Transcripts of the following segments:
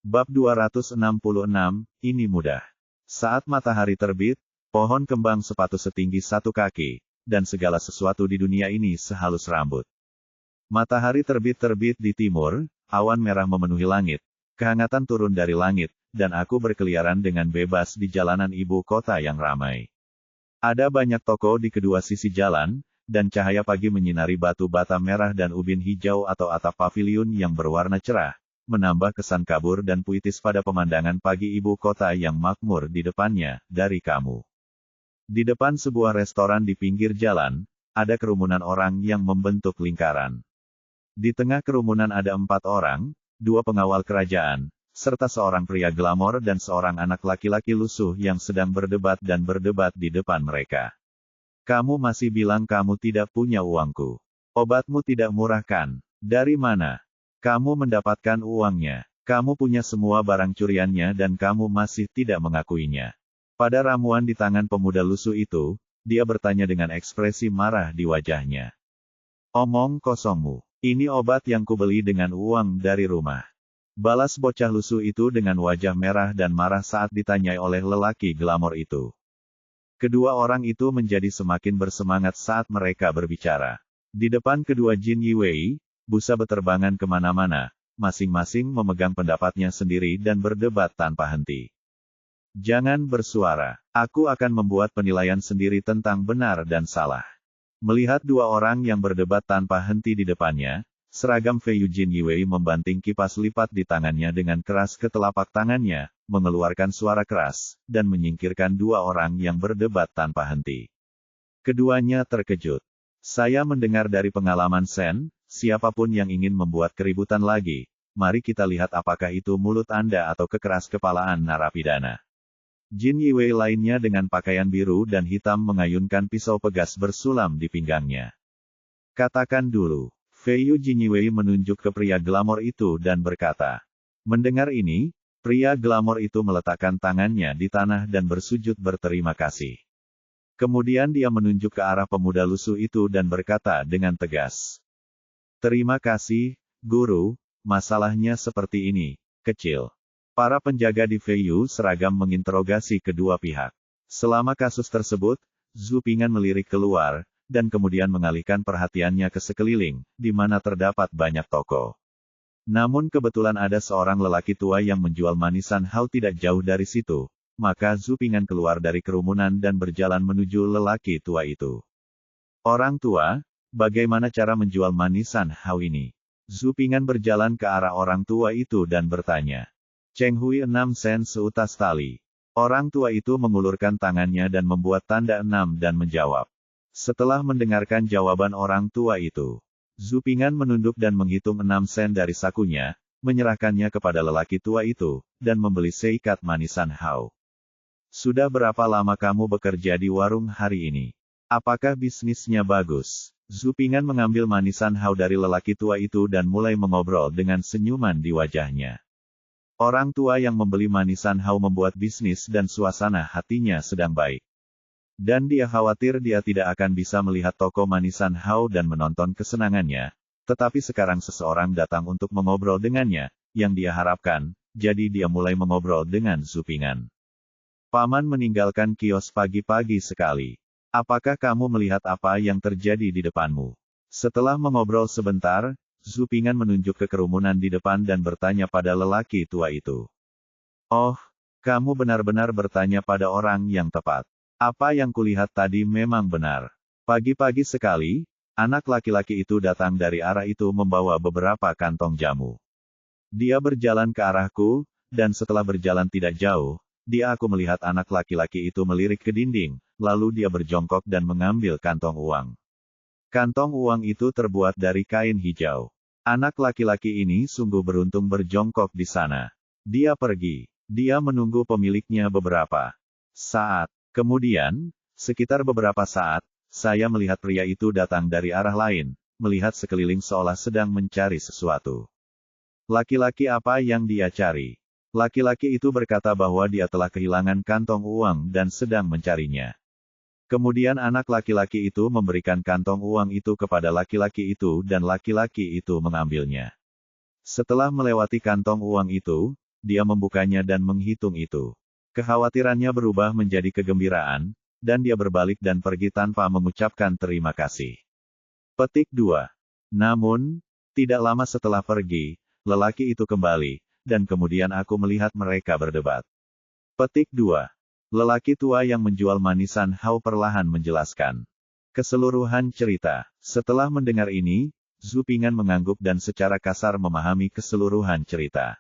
Bab 266, ini mudah. Saat matahari terbit, pohon kembang sepatu setinggi 1 kaki, dan segala sesuatu di dunia ini sehalus rambut. Matahari terbit di timur, awan merah memenuhi langit, kehangatan turun dari langit, dan aku berkeliaran dengan bebas di jalanan ibu kota yang ramai. Ada banyak toko di kedua sisi jalan, dan cahaya pagi menyinari batu bata merah dan ubin hijau atau atap paviliun yang berwarna cerah, menambah kesan kabur dan puitis pada pemandangan pagi ibu kota yang makmur di depannya, dari kamu. Di depan sebuah restoran di pinggir jalan, ada kerumunan orang yang membentuk lingkaran. Di tengah kerumunan ada 4 orang, 2 pengawal kerajaan, serta seorang pria glamor dan seorang anak laki-laki lusuh yang sedang berdebat di depan mereka. Kamu masih bilang kamu tidak punya uangku. Obatmu tidak murah kan? Dari mana kamu mendapatkan uangnya? Kamu punya semua barang curiannya dan kamu masih tidak mengakuinya. Pada ramuan di tangan pemuda lusuh itu, dia bertanya dengan ekspresi marah di wajahnya. Omong kosongmu. Ini obat yang kubeli dengan uang dari rumah. Balas bocah lusuh itu dengan wajah merah dan marah saat ditanyai oleh lelaki glamor itu. Kedua orang itu menjadi semakin bersemangat saat mereka berbicara. Di depan kedua Jin Yiwei, busa beterbangan kemana-mana, masing-masing memegang pendapatnya sendiri dan berdebat tanpa henti. Jangan bersuara, aku akan membuat penilaian sendiri tentang benar dan salah. Melihat 2 orang yang berdebat tanpa henti di depannya, seragam Fei Jin Yiwei membanting kipas lipat di tangannya dengan keras ke telapak tangannya, mengeluarkan suara keras, dan menyingkirkan 2 orang yang berdebat tanpa henti. Keduanya terkejut. Saya mendengar dari pengalaman Sen, siapapun yang ingin membuat keributan lagi, mari kita lihat apakah itu mulut Anda atau kekeras kepalaan narapidana. Jin Yiwei lainnya dengan pakaian biru dan hitam mengayunkan pisau pegas bersulam di pinggangnya. Katakan dulu. Fei Jin Yiwei menunjuk ke pria glamor itu dan berkata. Mendengar ini, pria glamor itu meletakkan tangannya di tanah dan bersujud berterima kasih. Kemudian dia menunjuk ke arah pemuda lusuh itu dan berkata dengan tegas. Terima kasih, guru, masalahnya seperti ini, kecil. Para penjaga di Fei seragam menginterogasi kedua pihak. Selama kasus tersebut, Zhu Ping'an melirik keluar, dan kemudian mengalihkan perhatiannya ke sekeliling, di mana terdapat banyak toko. Namun kebetulan ada seorang lelaki tua yang menjual manisan hao tidak jauh dari situ. Maka Zhu Ping'an keluar dari kerumunan dan berjalan menuju lelaki tua itu. Orang tua, bagaimana cara menjual manisan hao ini? Zhu Ping'an berjalan ke arah orang tua itu dan bertanya. Cheng Hui 6 sen seutas tali. Orang tua itu mengulurkan tangannya dan membuat tanda 6 dan menjawab. Setelah mendengarkan jawaban orang tua itu, Zhu Ping'an menunduk dan menghitung 6 sen dari sakunya, menyerahkannya kepada lelaki tua itu, dan membeli seikat manisan hao. Sudah berapa lama kamu bekerja di warung hari ini? Apakah bisnisnya bagus? Zhu Ping'an mengambil manisan hao dari lelaki tua itu dan mulai mengobrol dengan senyuman di wajahnya. Orang tua yang membeli manisan hao membuat bisnis dan suasana hatinya sedang baik. Dan dia khawatir dia tidak akan bisa melihat toko manisan hao dan menonton kesenangannya. Tetapi sekarang seseorang datang untuk mengobrol dengannya, yang dia harapkan, jadi dia mulai mengobrol dengan Zhu Ping'an. Paman meninggalkan kios pagi-pagi sekali. Apakah kamu melihat apa yang terjadi di depanmu? Setelah mengobrol sebentar, Zhu Ping'an menunjuk ke kerumunan di depan dan bertanya pada lelaki tua itu. Oh, kamu benar-benar bertanya pada orang yang tepat. Apa yang kulihat tadi memang benar. Pagi-pagi sekali, anak laki-laki itu datang dari arah itu membawa beberapa kantong jamu. Dia berjalan ke arahku, dan setelah berjalan tidak jauh, aku melihat anak laki-laki itu melirik ke dinding, lalu dia berjongkok dan mengambil kantong uang. Kantong uang itu terbuat dari kain hijau. Anak laki-laki ini sungguh beruntung berjongkok di sana. Dia pergi. Dia menunggu pemiliknya beberapa saat. Kemudian, sekitar beberapa saat, saya melihat pria itu datang dari arah lain, melihat sekeliling seolah sedang mencari sesuatu. Laki-laki apa yang dia cari? Laki-laki itu berkata bahwa dia telah kehilangan kantong uang dan sedang mencarinya. Kemudian anak laki-laki itu memberikan kantong uang itu kepada laki-laki itu dan laki-laki itu mengambilnya. Setelah melewati kantong uang itu, dia membukanya dan menghitung itu. Kekhawatirannya berubah menjadi kegembiraan, dan dia berbalik dan pergi tanpa mengucapkan terima kasih. Petik 2. Namun, tidak lama setelah pergi, lelaki itu kembali, dan kemudian aku melihat mereka berdebat. Petik 2. Lelaki tua yang menjual manisan Hao perlahan menjelaskan keseluruhan cerita. Setelah mendengar ini, Zhu Ping'an mengangguk dan secara kasar memahami keseluruhan cerita.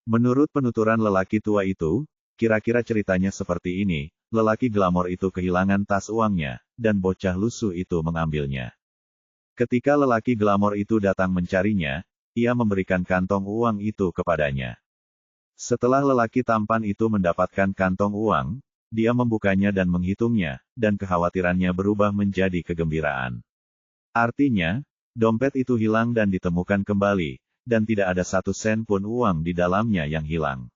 Menurut penuturan lelaki tua itu, kira-kira ceritanya seperti ini, lelaki glamor itu kehilangan tas uangnya, dan bocah lusuh itu mengambilnya. Ketika lelaki glamor itu datang mencarinya, ia memberikan kantong uang itu kepadanya. Setelah lelaki tampan itu mendapatkan kantong uang, dia membukanya dan menghitungnya, dan kekhawatirannya berubah menjadi kegembiraan. Artinya, dompet itu hilang dan ditemukan kembali, dan tidak ada satu sen pun uang di dalamnya yang hilang.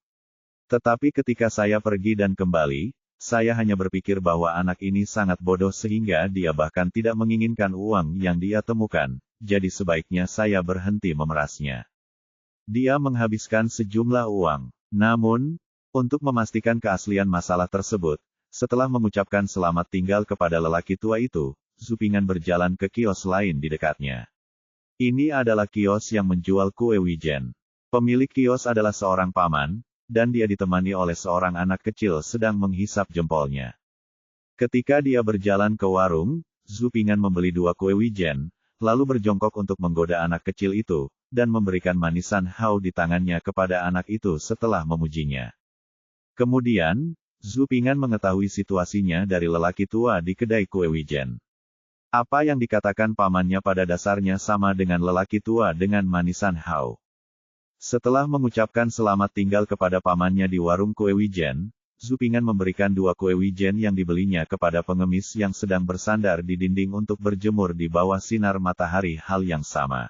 Tetapi ketika saya pergi dan kembali, saya hanya berpikir bahwa anak ini sangat bodoh sehingga dia bahkan tidak menginginkan uang yang dia temukan, jadi sebaiknya saya berhenti memerasnya. Dia menghabiskan sejumlah uang. Namun, untuk memastikan keaslian masalah tersebut, setelah mengucapkan selamat tinggal kepada lelaki tua itu, Zhu Ping'an berjalan ke kios lain di dekatnya. Ini adalah kios yang menjual kue wijen. Pemilik kios adalah seorang paman, dan dia ditemani oleh seorang anak kecil sedang menghisap jempolnya. Ketika dia berjalan ke warung, Zhu Ping'an membeli 2 kue wijen, lalu berjongkok untuk menggoda anak kecil itu, dan memberikan manisan Hao di tangannya kepada anak itu setelah memujinya. Kemudian, Zhu Ping'an mengetahui situasinya dari lelaki tua di kedai kue wijen. Apa yang dikatakan pamannya pada dasarnya sama dengan lelaki tua dengan manisan Hao. Setelah mengucapkan selamat tinggal kepada pamannya di warung kue wijen, Zhu Ping'an memberikan 2 kue wijen yang dibelinya kepada pengemis yang sedang bersandar di dinding untuk berjemur di bawah sinar matahari hal yang sama.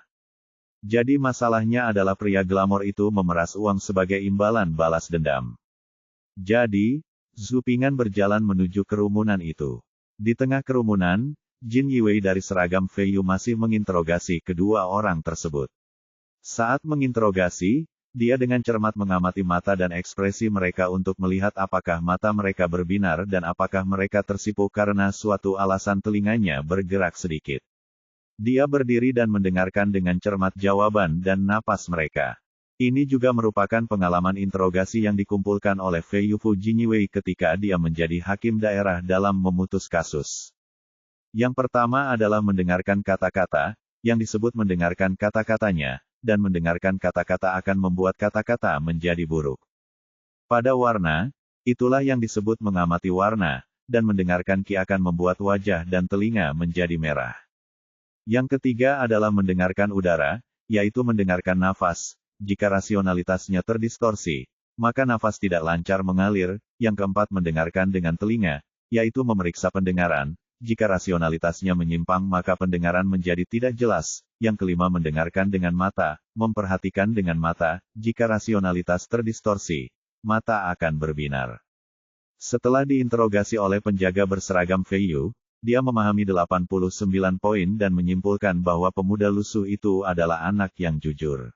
Jadi masalahnya adalah pria glamor itu memeras uang sebagai imbalan balas dendam. Jadi, Zhu Ping'an berjalan menuju kerumunan itu. Di tengah kerumunan, Jin Yiwei dari seragam Feiyu masih menginterogasi kedua orang tersebut. Saat menginterogasi, dia dengan cermat mengamati mata dan ekspresi mereka untuk melihat apakah mata mereka berbinar dan apakah mereka tersipu karena suatu alasan telinganya bergerak sedikit. Dia berdiri dan mendengarkan dengan cermat jawaban dan napas mereka. Ini juga merupakan pengalaman interogasi yang dikumpulkan oleh Feiyu Fu Jinyiwei ketika dia menjadi hakim daerah dalam memutus kasus. Yang pertama adalah mendengarkan kata-kata, yang disebut mendengarkan kata-katanya, dan mendengarkan kata-kata akan membuat kata-kata menjadi buruk. Pada warna, itulah yang disebut mengamati warna, dan mendengarkan ki akan membuat wajah dan telinga menjadi merah. Yang ketiga adalah mendengarkan udara, yaitu mendengarkan nafas. Jika rasionalitasnya terdistorsi, maka nafas tidak lancar mengalir. Yang keempat mendengarkan dengan telinga, yaitu memeriksa pendengaran. Jika rasionalitasnya menyimpang maka pendengaran menjadi tidak jelas. Yang kelima mendengarkan dengan mata, memperhatikan dengan mata. Jika rasionalitas terdistorsi, mata akan berbinar. Setelah diinterogasi oleh penjaga berseragam Feiyu, dia memahami 89 poin dan menyimpulkan bahwa pemuda lusuh itu adalah anak yang jujur.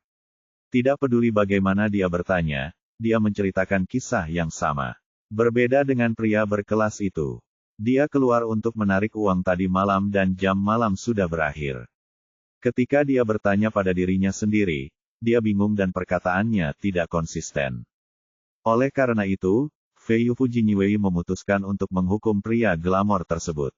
Tidak peduli bagaimana dia bertanya, dia menceritakan kisah yang sama. Berbeda dengan pria berkelas itu. Dia keluar untuk menarik uang tadi malam dan jam malam sudah berakhir. Ketika dia bertanya pada dirinya sendiri, dia bingung dan perkataannya tidak konsisten. Oleh karena itu, Feiyu Fu Jinyiwei memutuskan untuk menghukum pria glamor tersebut.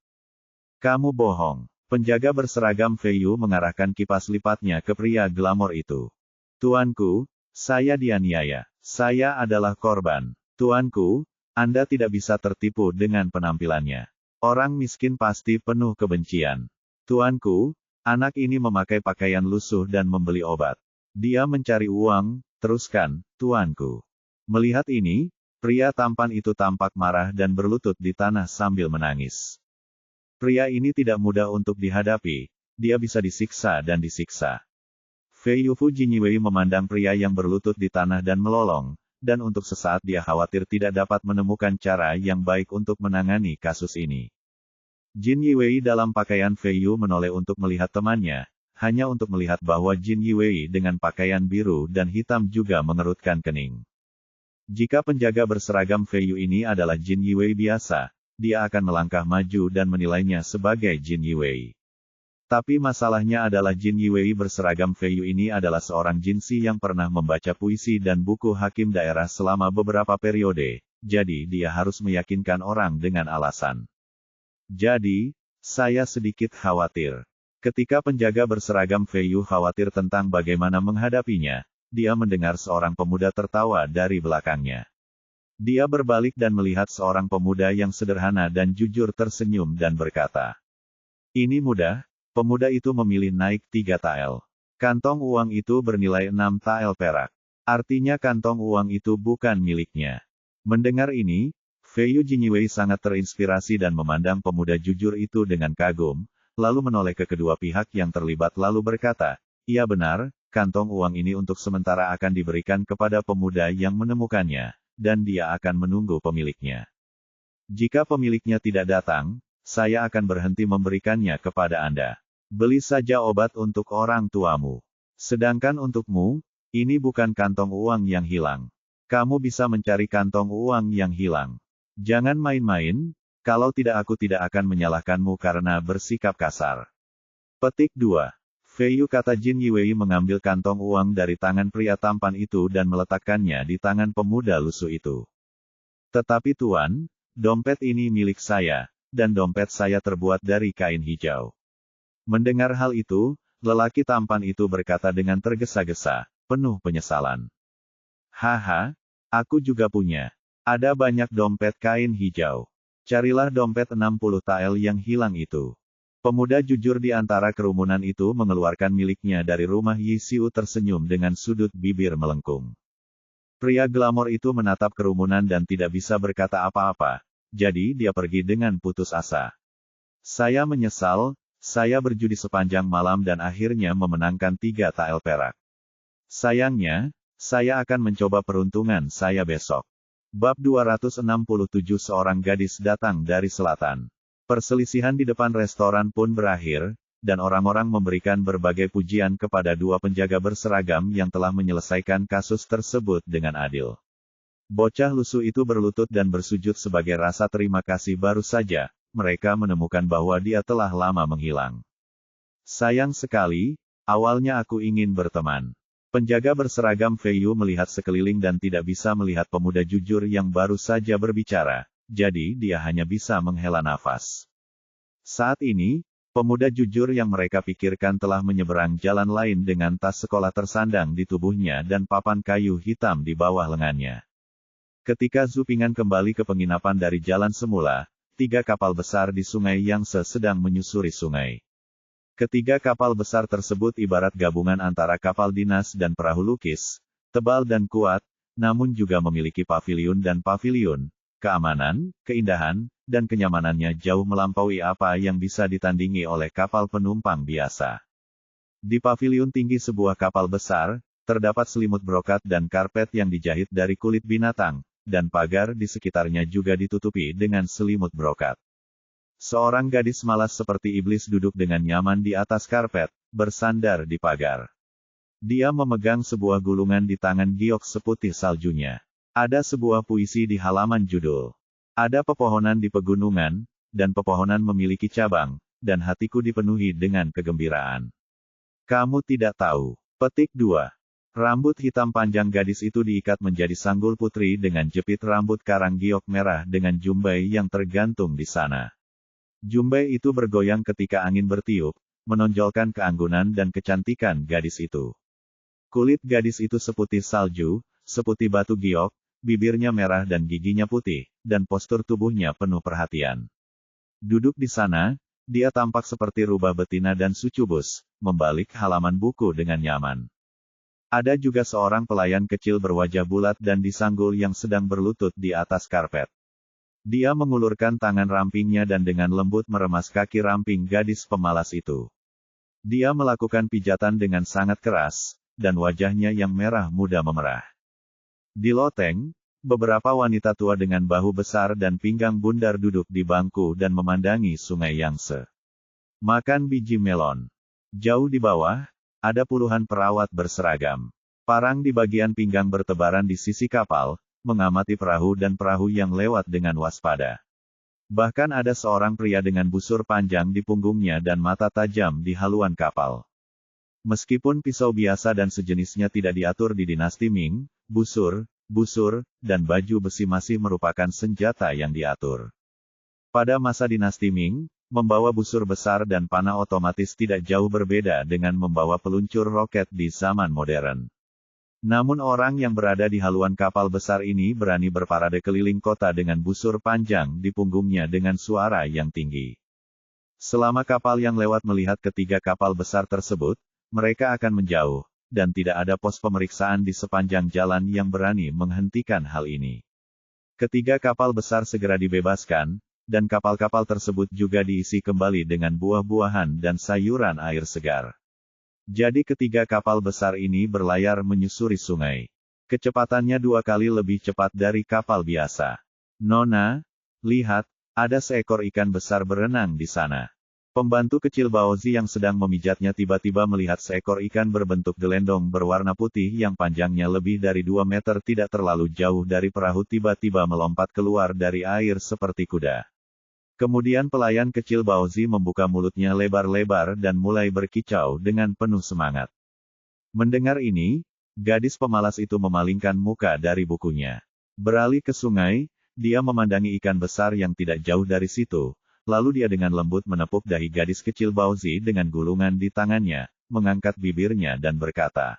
Kamu bohong. Penjaga berseragam Feiyu mengarahkan kipas lipatnya ke pria glamor itu. Tuanku, saya dianiaya. Saya adalah korban. Tuanku, Anda tidak bisa tertipu dengan penampilannya. Orang miskin pasti penuh kebencian. Tuanku, anak ini memakai pakaian lusuh dan membeli obat. Dia mencari uang, teruskan, tuanku. Melihat ini, pria tampan itu tampak marah dan berlutut di tanah sambil menangis. Pria ini tidak mudah untuk dihadapi, dia bisa disiksa dan disiksa. Feiyu Fu Jinyiwei memandang pria yang berlutut di tanah dan melolong, dan untuk sesaat dia khawatir tidak dapat menemukan cara yang baik untuk menangani kasus ini. Jin Yiwei dalam pakaian Feiyu menoleh untuk melihat temannya, hanya untuk melihat bahwa Jin Yiwei dengan pakaian biru dan hitam juga mengerutkan kening. Jika penjaga berseragam Feiyu ini adalah Jin Yiwei biasa, dia akan melangkah maju dan menilainya sebagai Jin Yiwei. Tapi masalahnya adalah Jin Yiwei berseragam Feiyu ini adalah seorang jinsi yang pernah membaca puisi dan buku hakim daerah selama beberapa periode, jadi dia harus meyakinkan orang dengan alasan. Jadi, saya sedikit khawatir. Ketika penjaga berseragam Feiyu khawatir tentang bagaimana menghadapinya, dia mendengar seorang pemuda tertawa dari belakangnya. Dia berbalik dan melihat seorang pemuda yang sederhana dan jujur tersenyum dan berkata, "Ini mudah." Pemuda itu memilih naik 3 tael. Kantong uang itu bernilai 6 tael perak. Artinya kantong uang itu bukan miliknya. Mendengar ini, Feiyu Jinyiwei sangat terinspirasi dan memandang pemuda jujur itu dengan kagum, lalu menoleh ke kedua pihak yang terlibat lalu berkata, "Iya benar, kantong uang ini untuk sementara akan diberikan kepada pemuda yang menemukannya, dan dia akan menunggu pemiliknya. Jika pemiliknya tidak datang, saya akan berhenti memberikannya kepada Anda. Beli saja obat untuk orang tuamu. Sedangkan untukmu, ini bukan kantong uang yang hilang. Kamu bisa mencari kantong uang yang hilang. Jangan main-main, kalau tidak aku tidak akan menyalahkanmu karena bersikap kasar." Petik 2. Feiyu kata Jin Yiwei mengambil kantong uang dari tangan pria tampan itu dan meletakkannya di tangan pemuda lusuh itu. "Tetapi Tuan, dompet ini milik saya, dan dompet saya terbuat dari kain hijau." Mendengar hal itu, lelaki tampan itu berkata dengan tergesa-gesa, penuh penyesalan. "Haha, aku juga punya. Ada banyak dompet kain hijau. Carilah dompet 60 tael yang hilang itu." Pemuda jujur di antara kerumunan itu mengeluarkan miliknya dari rumah Yi Xiu tersenyum dengan sudut bibir melengkung. Pria glamor itu menatap kerumunan dan tidak bisa berkata apa-apa, jadi dia pergi dengan putus asa. "Saya menyesal, saya berjudi sepanjang malam dan akhirnya memenangkan 3 tael perak. Sayangnya, saya akan mencoba peruntungan saya besok." Bab 267 Seorang gadis datang dari selatan. Perselisihan di depan restoran pun berakhir, dan orang-orang memberikan berbagai pujian kepada dua penjaga berseragam yang telah menyelesaikan kasus tersebut dengan adil. Bocah lusuh itu berlutut dan bersujud sebagai rasa terima kasih baru saja, mereka menemukan bahwa dia telah lama menghilang. "Sayang sekali, awalnya aku ingin berteman." Penjaga berseragam Feiyu melihat sekeliling dan tidak bisa melihat pemuda jujur yang baru saja berbicara, jadi dia hanya bisa menghela nafas. Saat ini, pemuda jujur yang mereka pikirkan telah menyeberang jalan lain dengan tas sekolah tersandang di tubuhnya dan papan kayu hitam di bawah lengannya. Ketika Zhu Ping'an kembali ke penginapan dari jalan semula, 3 kapal besar di Sungai Yangtze sedang menyusuri sungai. Ketiga kapal besar tersebut ibarat gabungan antara kapal dinas dan perahu lukis, tebal dan kuat, namun juga memiliki paviliun dan paviliun. Keamanan, keindahan, dan kenyamanannya jauh melampaui apa yang bisa ditandingi oleh kapal penumpang biasa. Di paviliun tinggi sebuah kapal besar, terdapat selimut brokat dan karpet yang dijahit dari kulit binatang, dan pagar di sekitarnya juga ditutupi dengan selimut brokat. Seorang gadis malas seperti iblis duduk dengan nyaman di atas karpet, bersandar di pagar. Dia memegang sebuah gulungan di tangan giok seputih saljunya. Ada sebuah puisi di halaman judul. "Ada pepohonan di pegunungan, dan pepohonan memiliki cabang, dan hatiku dipenuhi dengan kegembiraan." Kamu tidak tahu. Petik 2. Rambut hitam panjang gadis itu diikat menjadi sanggul putri dengan jepit rambut karang giok merah dengan jumbai yang tergantung di sana. Jumbai itu bergoyang ketika angin bertiup, menonjolkan keanggunan dan kecantikan gadis itu. Kulit gadis itu seputih salju, seputih batu giok, bibirnya merah dan giginya putih, dan postur tubuhnya penuh perhatian. Duduk di sana, dia tampak seperti rubah betina dan sucubus, membalik halaman buku dengan nyaman. Ada juga seorang pelayan kecil berwajah bulat dan disanggul yang sedang berlutut di atas karpet. Dia mengulurkan tangan rampingnya dan dengan lembut meremas kaki ramping gadis pemalas itu. Dia melakukan pijatan dengan sangat keras, dan wajahnya yang merah muda memerah. Di loteng, beberapa wanita tua dengan bahu besar dan pinggang bundar duduk di bangku dan memandangi Sungai Yangtze. Makan biji melon. Jauh di bawah, ada puluhan perawat berseragam. Parang di bagian pinggang bertebaran di sisi kapal, mengamati perahu dan perahu yang lewat dengan waspada. Bahkan ada seorang pria dengan busur panjang di punggungnya dan mata tajam di haluan kapal. Meskipun pisau biasa dan sejenisnya tidak diatur di dinasti Ming, busur, dan baju besi masih merupakan senjata yang diatur. Pada masa dinasti Ming, membawa busur besar dan panah otomatis tidak jauh berbeda dengan membawa peluncur roket di zaman modern. Namun orang yang berada di haluan kapal besar ini berani berparade keliling kota dengan busur panjang di punggungnya dengan suara yang tinggi. Selama kapal yang lewat melihat ketiga kapal besar tersebut, mereka akan menjauh, dan tidak ada pos pemeriksaan di sepanjang jalan yang berani menghentikan hal ini. Ketiga kapal besar segera dibebaskan, dan kapal-kapal tersebut juga diisi kembali dengan buah-buahan dan sayuran air segar. Jadi ketiga kapal besar ini berlayar menyusuri sungai. Kecepatannya 2 kali lebih cepat dari kapal biasa. Nona, lihat, ada seekor ikan besar berenang di sana. Pembantu kecil Baozi yang sedang memijatnya tiba-tiba melihat seekor ikan berbentuk gelendong berwarna putih yang panjangnya lebih dari 2 meter tidak terlalu jauh dari perahu tiba-tiba melompat keluar dari air seperti kuda. Kemudian pelayan kecil Baozi membuka mulutnya lebar-lebar dan mulai berkicau dengan penuh semangat. Mendengar ini, gadis pemalas itu memalingkan muka dari bukunya. Beralih ke sungai, dia memandangi ikan besar yang tidak jauh dari situ, lalu dia dengan lembut menepuk dahi gadis kecil Baozi dengan gulungan di tangannya, mengangkat bibirnya dan berkata,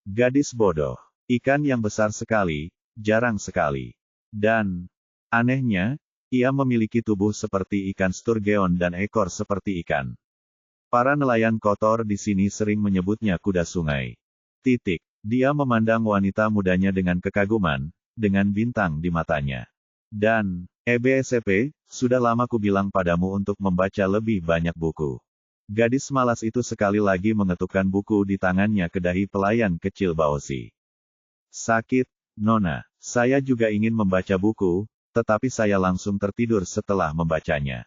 "Gadis bodoh, ikan yang besar sekali, jarang sekali. Dan, anehnya, ia memiliki tubuh seperti ikan sturgeon dan ekor seperti ikan. Para nelayan kotor di sini sering menyebutnya kuda sungai." Dia memandang wanita mudanya dengan kekaguman, dengan bintang di matanya. "Dan, EBSP, sudah lama ku bilang padamu untuk membaca lebih banyak buku." Gadis malas itu sekali lagi mengetukkan buku di tangannya ke dahi pelayan kecil Baozi. "Sakit, Nona. Saya juga ingin membaca buku, tetapi saya langsung tertidur setelah membacanya."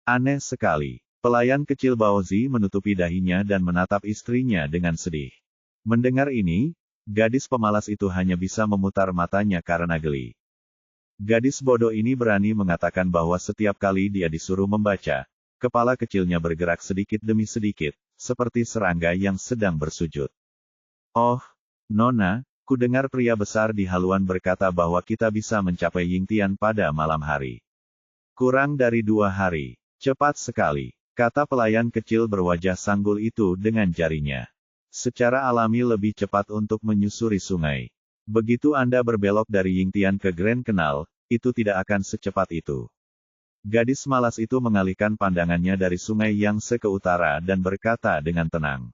Aneh sekali. Pelayan kecil Baozi menutupi dahinya dan menatap istrinya dengan sedih. Mendengar ini, gadis pemalas itu hanya bisa memutar matanya karena geli. Gadis bodoh ini berani mengatakan bahwa setiap kali dia disuruh membaca, kepala kecilnya bergerak sedikit demi sedikit, seperti serangga yang sedang bersujud. "Oh, Nona, ku dengar pria besar di haluan berkata bahwa kita bisa mencapai Yingtian pada malam hari. Kurang dari 2 hari. Cepat sekali," kata pelayan kecil berwajah sanggul itu dengan jarinya. "Secara alami lebih cepat untuk menyusuri sungai. Begitu Anda berbelok dari Yingtian ke Grand Canal, itu tidak akan secepat itu." Gadis malas itu mengalihkan pandangannya dari sungai Yangtze ke utara dan berkata dengan tenang,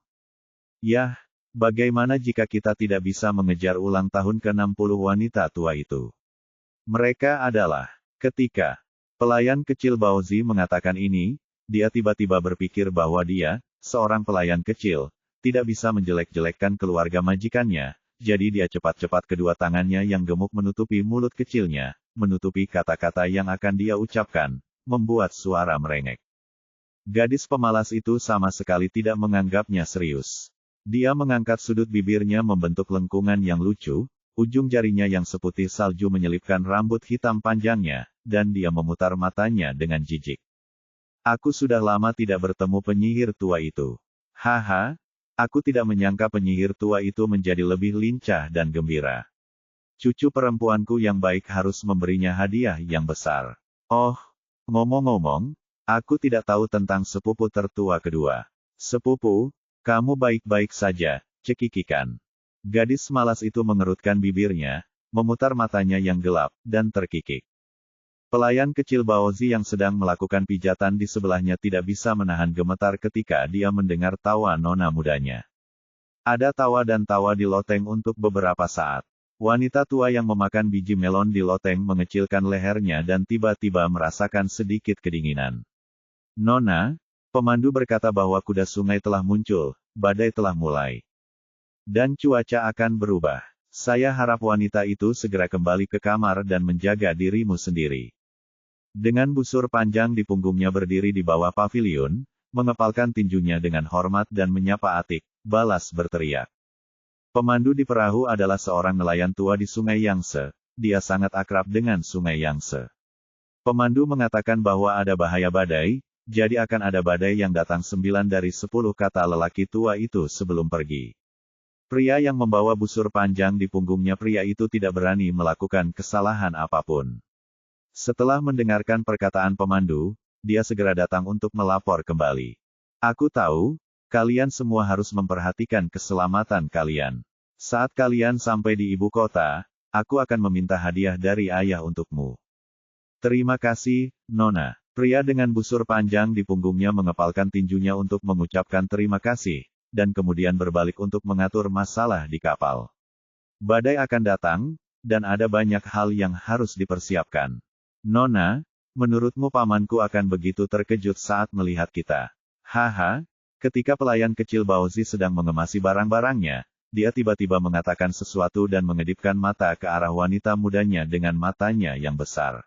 "Yah, bagaimana jika kita tidak bisa mengejar ulang tahun ke-60 wanita tua itu?" Mereka adalah. Ketika pelayan kecil Baozi mengatakan ini, dia tiba-tiba berpikir bahwa dia, seorang pelayan kecil, tidak bisa menjelek-jelekkan keluarga majikannya, jadi dia cepat-cepat kedua tangannya yang gemuk menutupi mulut kecilnya, menutupi kata-kata yang akan dia ucapkan, membuat suara merengek. Gadis pemalas itu sama sekali tidak menganggapnya serius. Dia mengangkat sudut bibirnya membentuk lengkungan yang lucu, ujung jarinya yang seputih salju menyelipkan rambut hitam panjangnya, dan dia memutar matanya dengan jijik. "Aku sudah lama tidak bertemu penyihir tua itu. Haha, aku tidak menyangka penyihir tua itu menjadi lebih lincah dan gembira. Cucu perempuanku yang baik harus memberinya hadiah yang besar. Oh, ngomong-ngomong, aku tidak tahu tentang sepupu tertua kedua." "Sepupu, kamu baik-baik saja," cekikikan. Gadis malas itu mengerutkan bibirnya, memutar matanya yang gelap, dan terkikik. Pelayan kecil Baozi yang sedang melakukan pijatan di sebelahnya tidak bisa menahan gemetar ketika dia mendengar tawa nona mudanya. Ada tawa dan tawa di loteng untuk beberapa saat. Wanita tua yang memakan biji melon di loteng mengecilkan lehernya dan tiba-tiba merasakan sedikit kedinginan. "Nona," pemandu berkata bahwa kuda sungai telah muncul, badai telah mulai. Dan cuaca akan berubah. Saya harap wanita itu segera kembali ke kamar dan menjaga dirimu sendiri. Dengan busur panjang di punggungnya berdiri di bawah paviliun, mengepalkan tinjunya dengan hormat dan menyapa Atik, balas berteriak. Pemandu di perahu adalah seorang nelayan tua di sungai Yangtze, dia sangat akrab dengan Sungai Yangtze. Pemandu mengatakan bahwa ada bahaya badai, jadi akan ada badai yang datang 9 dari 10 kata lelaki tua itu sebelum pergi. Pria yang membawa busur panjang di punggungnya pria itu tidak berani melakukan kesalahan apapun. Setelah mendengarkan perkataan pemandu, dia segera datang untuk melapor kembali. Aku tahu, kalian semua harus memperhatikan keselamatan kalian. Saat kalian sampai di ibu kota, aku akan meminta hadiah dari ayah untukmu. Terima kasih, Nona. Pria dengan busur panjang di punggungnya mengepalkan tinjunya untuk mengucapkan terima kasih, dan kemudian berbalik untuk mengatur masalah di kapal. Badai akan datang, dan ada banyak hal yang harus dipersiapkan. Nona, menurutmu pamanku akan begitu terkejut saat melihat kita? Haha, ketika pelayan kecil Baozi sedang mengemasi barang-barangnya, dia tiba-tiba mengatakan sesuatu dan mengedipkan mata ke arah wanita mudanya dengan matanya yang besar.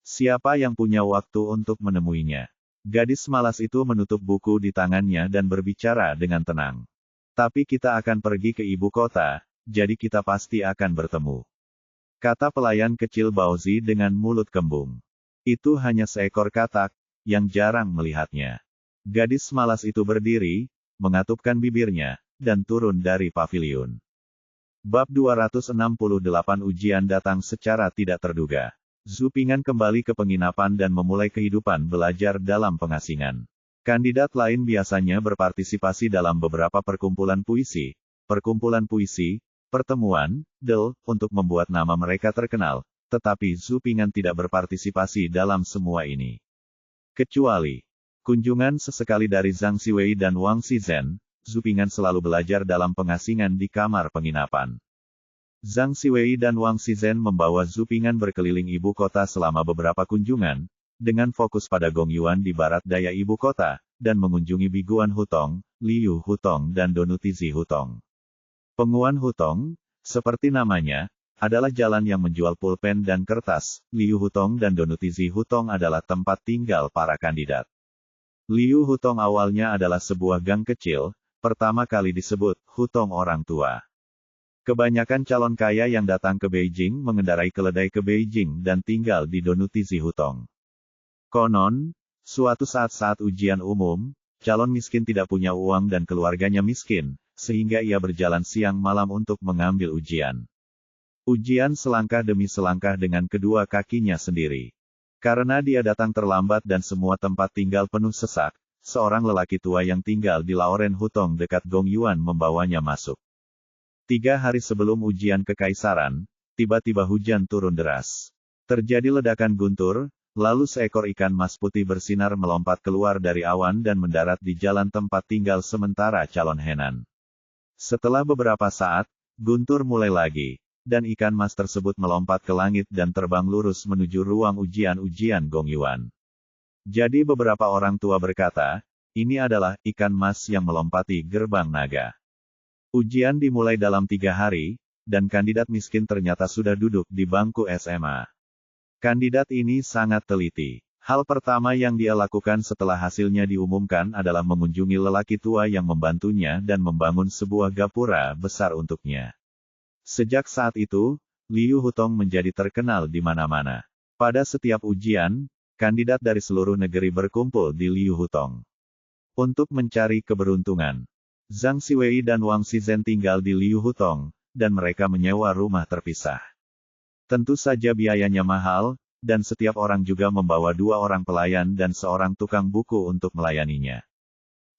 Siapa yang punya waktu untuk menemuinya? Gadis malas itu menutup buku di tangannya dan berbicara dengan tenang. Tapi kita akan pergi ke ibu kota, jadi kita pasti akan bertemu. Kata pelayan kecil Baozi dengan mulut kembung. Itu hanya seekor katak, yang jarang melihatnya. Gadis malas itu berdiri, mengatupkan bibirnya, dan turun dari paviliun. Bab 268 Ujian datang secara tidak terduga. Zhu Ping'an kembali ke penginapan dan memulai kehidupan belajar dalam pengasingan. Kandidat lain biasanya berpartisipasi dalam beberapa perkumpulan puisi, pertemuan, untuk membuat nama mereka terkenal, tetapi Zhu Ping'an tidak berpartisipasi dalam semua ini. Kecuali kunjungan sesekali dari Zhang Xiwei dan Wang Shizhen, Zhu Ping'an selalu belajar dalam pengasingan di kamar penginapan. Zhang Xiwei dan Wang Shizhen membawa Zhu Ping'an berkeliling ibu kota selama beberapa kunjungan, dengan fokus pada Gongyuan di barat daya ibu kota, dan mengunjungi Biguan Hutong, Liu Hutong dan Donutizi Hutong. Penguan Hutong, seperti namanya, adalah jalan yang menjual pulpen dan kertas. Liu Hutong dan Donutizi Hutong adalah tempat tinggal para kandidat. Liu Hutong awalnya adalah sebuah gang kecil, pertama kali disebut Hutong orang tua. Kebanyakan calon kaya yang datang ke Beijing mengendarai keledai ke Beijing dan tinggal di Donutizi Hutong. Konon, suatu saat ujian umum, calon miskin tidak punya uang dan keluarganya miskin, sehingga ia berjalan siang malam untuk mengambil ujian. Ujian selangkah demi selangkah dengan kedua kakinya sendiri. Karena dia datang terlambat dan semua tempat tinggal penuh sesak, seorang lelaki tua yang tinggal di Laoren Hutong dekat Gongyuan membawanya masuk. 3 hari sebelum ujian kekaisaran, tiba-tiba hujan turun deras. Terjadi ledakan guntur, lalu seekor ikan mas putih bersinar melompat keluar dari awan dan mendarat di jalan tempat tinggal sementara calon Henan. Setelah beberapa saat, guntur mulai lagi, dan ikan mas tersebut melompat ke langit dan terbang lurus menuju ruang ujian Gongyuan. Jadi beberapa orang tua berkata, ini adalah ikan mas yang melompati gerbang naga. Ujian dimulai dalam 3 hari, dan kandidat miskin ternyata sudah duduk di bangku SMA. Kandidat ini sangat teliti. Hal pertama yang dia lakukan setelah hasilnya diumumkan adalah mengunjungi lelaki tua yang membantunya dan membangun sebuah gapura besar untuknya. Sejak saat itu, Liu Hutong menjadi terkenal di mana-mana. Pada setiap ujian, kandidat dari seluruh negeri berkumpul di Liu Hutong untuk mencari keberuntungan. Zhang Xiwei dan Wang Shizhen tinggal di Liu Hutong, dan mereka menyewa rumah terpisah. Tentu saja biayanya mahal, dan setiap orang juga membawa 2 orang pelayan dan seorang tukang buku untuk melayaninya.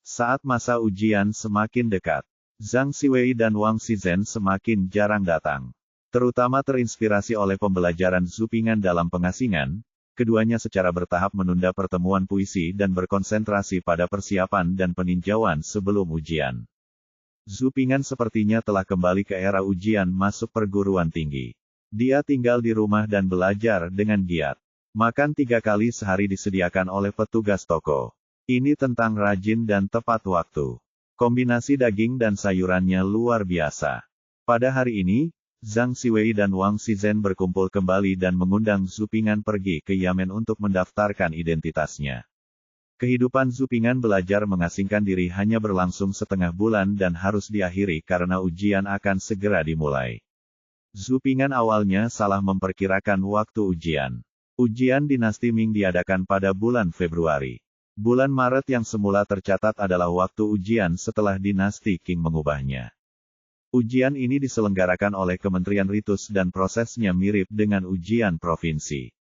Saat masa ujian semakin dekat, Zhang Xiwei dan Wang Shizhen semakin jarang datang. Terutama terinspirasi oleh pembelajaran Zhu Ping'an dalam pengasingan, keduanya secara bertahap menunda pertemuan puisi dan berkonsentrasi pada persiapan dan peninjauan sebelum ujian. Zhu Ping'an sepertinya telah kembali ke era ujian masuk perguruan tinggi. Dia tinggal di rumah dan belajar dengan giat. Makan 3 kali sehari disediakan oleh petugas toko. Ini tentang rajin dan tepat waktu. Kombinasi daging dan sayurannya luar biasa. Pada hari ini, Zhang Xiwei dan Wang Shizhen berkumpul kembali dan mengundang Zhu Ping'an pergi ke Yamen untuk mendaftarkan identitasnya. Kehidupan Zhu Ping'an belajar mengasingkan diri hanya berlangsung setengah bulan dan harus diakhiri karena ujian akan segera dimulai. Zhu Ping'an awalnya salah memperkirakan waktu ujian. Ujian dinasti Ming diadakan pada bulan Februari. Bulan Maret yang semula tercatat adalah waktu ujian setelah dinasti Qing mengubahnya. Ujian ini diselenggarakan oleh Kementerian Ritus dan prosesnya mirip dengan ujian provinsi.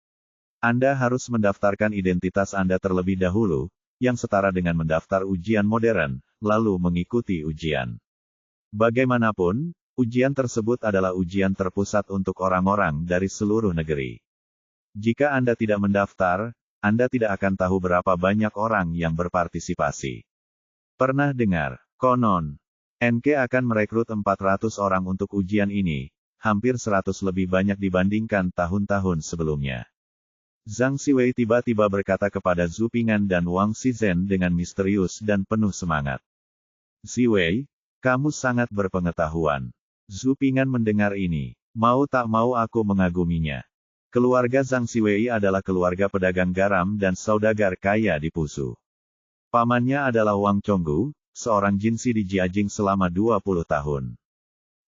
Anda harus mendaftarkan identitas Anda terlebih dahulu, yang setara dengan mendaftar ujian modern, lalu mengikuti ujian. Bagaimanapun, ujian tersebut adalah ujian terpusat untuk orang-orang dari seluruh negeri. Jika Anda tidak mendaftar, Anda tidak akan tahu berapa banyak orang yang berpartisipasi. Pernah dengar, konon, NK akan merekrut 400 orang untuk ujian ini, hampir 100 lebih banyak dibandingkan tahun-tahun sebelumnya. Zhang Siwei tiba-tiba berkata kepada Zhu Ping'an dan Wang Shizhen dengan misterius dan penuh semangat. Siwei, kamu sangat berpengetahuan. Zhu Ping'an mendengar ini. Mau tak mau aku mengaguminya. Keluarga Zhang Siwei adalah keluarga pedagang garam dan saudagar kaya di Pusu. Pamannya adalah Wang Chonggu, seorang jinsi di Jiajing selama 20 tahun.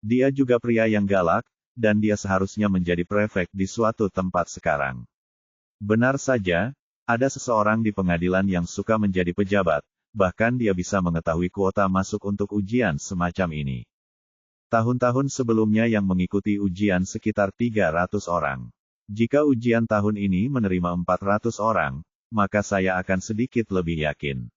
Dia juga pria yang galak, dan dia seharusnya menjadi prefek di suatu tempat sekarang. Benar saja, ada seseorang di pengadilan yang suka menjadi pejabat, bahkan dia bisa mengetahui kuota masuk untuk ujian semacam ini. Tahun-tahun sebelumnya yang mengikuti ujian sekitar 300 orang. Jika ujian tahun ini menerima 400 orang, maka saya akan sedikit lebih yakin.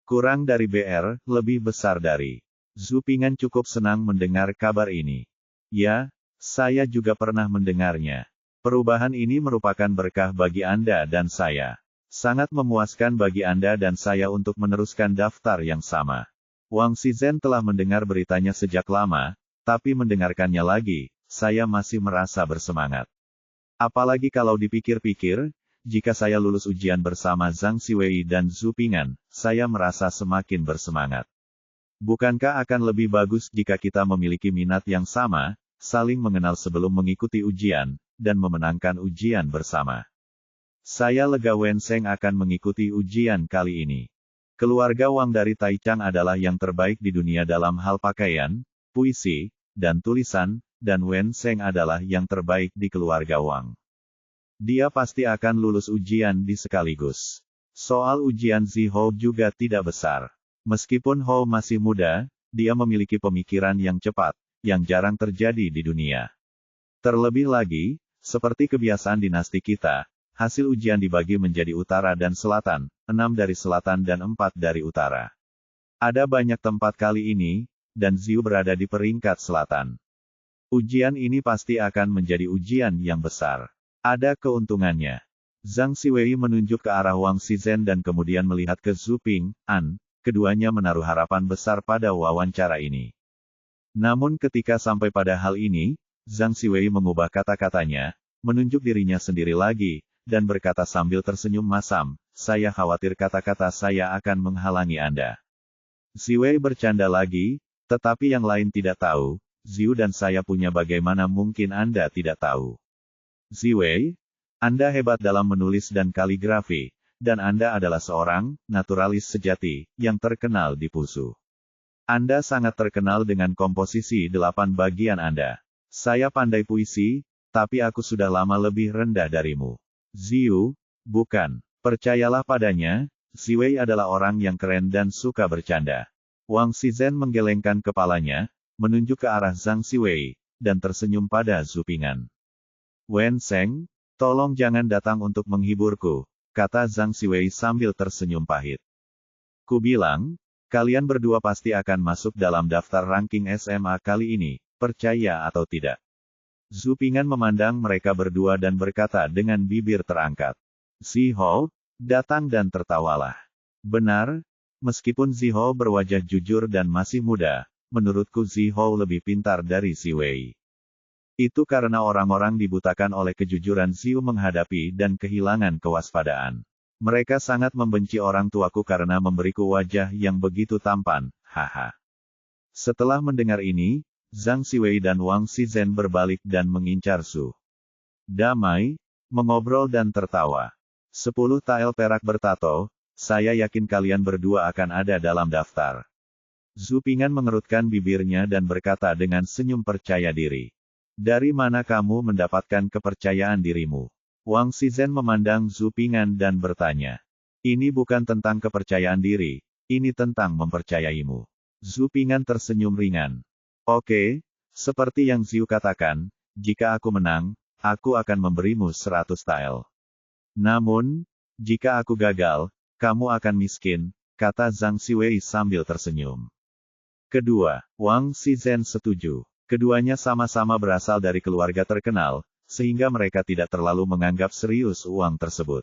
Kurang dari BR, lebih besar dari. Zhu Ping'an cukup senang mendengar kabar ini. Ya, saya juga pernah mendengarnya. Perubahan ini merupakan berkah bagi Anda dan saya. Sangat memuaskan bagi Anda dan saya untuk meneruskan daftar yang sama. Wang Shizhen telah mendengar beritanya sejak lama, tapi mendengarkannya lagi, saya masih merasa bersemangat. Apalagi kalau dipikir-pikir, jika saya lulus ujian bersama Zhang Siwei dan Zhu Ping'an, saya merasa semakin bersemangat. Bukankah akan lebih bagus jika kita memiliki minat yang sama, saling mengenal sebelum mengikuti ujian, dan memenangkan ujian bersama? Saya lega Wen Sheng akan mengikuti ujian kali ini. Keluarga Wang dari Taichang adalah yang terbaik di dunia dalam hal pakaian, puisi, dan tulisan, dan Wen Sheng adalah yang terbaik di keluarga Wang. Dia pasti akan lulus ujian di sekaligus. Soal ujian Ziho juga tidak besar. Meskipun Ho masih muda, dia memiliki pemikiran yang cepat, yang jarang terjadi di dunia. Terlebih lagi, seperti kebiasaan dinasti kita, hasil ujian dibagi menjadi utara dan selatan, 6 dari selatan dan 4 dari utara. Ada banyak tempat kali ini, dan Ziu berada di peringkat selatan. Ujian ini pasti akan menjadi ujian yang besar. Ada keuntungannya. Zhang Siwei menunjuk ke arah Wang Shizhen dan kemudian melihat ke Zhu Ping'an, keduanya menaruh harapan besar pada wawancara ini. Namun ketika sampai pada hal ini, Zhang Siwei mengubah kata-katanya, menunjuk dirinya sendiri lagi, dan berkata sambil tersenyum masam, saya khawatir kata-kata saya akan menghalangi Anda. Siwei bercanda lagi, tetapi yang lain tidak tahu, Ziu dan saya punya bagaimana mungkin Anda tidak tahu. Siwei, Anda hebat dalam menulis dan kaligrafi, dan Anda adalah seorang naturalis sejati yang terkenal di Pusu. Anda sangat terkenal dengan komposisi 8 bagian Anda. Saya pandai puisi, tapi aku sudah lama lebih rendah darimu. Ziu, bukan. Percayalah padanya, Siwei adalah orang yang keren dan suka bercanda. Wang Shizhen menggelengkan kepalanya, menunjuk ke arah Zhang Siwei, dan tersenyum pada Zhu Ping'an. Wen Sheng, tolong jangan datang untuk menghiburku, kata Zhang Siwei sambil tersenyum pahit. Ku bilang, kalian berdua pasti akan masuk dalam daftar ranking SMA kali ini, percaya atau tidak. Zhu Ping'an memandang mereka berdua dan berkata dengan bibir terangkat. Ziho, datang dan tertawalah. Benar, meskipun Ziho berwajah jujur dan masih muda, menurutku Ziho lebih pintar dari Siwei. Itu karena orang-orang dibutakan oleh kejujuran Ziu menghadapi dan kehilangan kewaspadaan. Mereka sangat membenci orang tuaku karena memberiku wajah yang begitu tampan, haha. Setelah mendengar ini, Zhang Siwei dan Wang Shizhen berbalik dan mengincar Zhu. Damai, mengobrol dan tertawa. 10 tael perak bertato, saya yakin kalian berdua akan ada dalam daftar. Zhu Ping'an mengerutkan bibirnya dan berkata dengan senyum percaya diri. Dari mana kamu mendapatkan kepercayaan dirimu? Wang Shizhen memandang Zhu Ping'an dan bertanya. Ini bukan tentang kepercayaan diri, ini tentang mempercayaimu. Zhu Ping'an tersenyum ringan. Oke, seperti yang Ziu katakan, jika aku menang, aku akan memberimu 100 tael. Namun, jika aku gagal, kamu akan miskin, kata Zhang Xiwei sambil tersenyum. Kedua, Wang Shizhen setuju. Keduanya sama-sama berasal dari keluarga terkenal, sehingga mereka tidak terlalu menganggap serius uang tersebut.